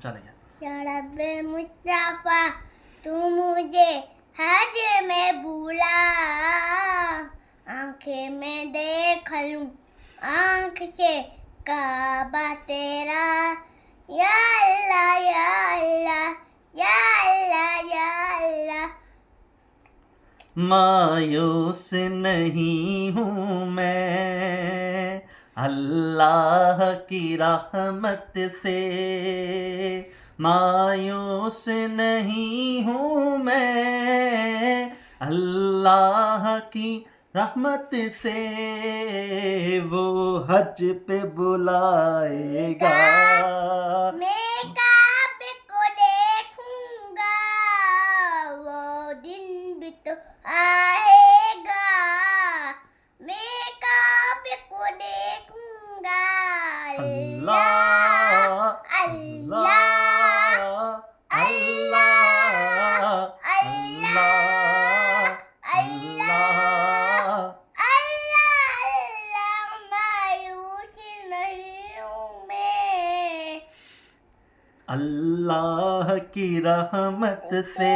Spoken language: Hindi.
चलेगा। या रब्बे मुस्तफा तू मुझे हज में बुला, आंखें में देख लूं आंख से काबा तेरा, या अल्लाह या अल्लाह या अल्लाह या अल्लाह। मायूस नहीं हूँ मैं अल्लाह की रहमत से, मायूस नहीं हूँ मैं अल्लाह की रहमत से, वो हज पे बुलाएगा। मैं काबे को देखूंगा, वो दिन भी तो आएगा। मैं काबे को देखूंगा, अल्लाह अल्लाह अल्लाह अल्लाह अल्लाह अल्लाह, मायूस नहीं हूँ मैं अल्लाह की रहमत से।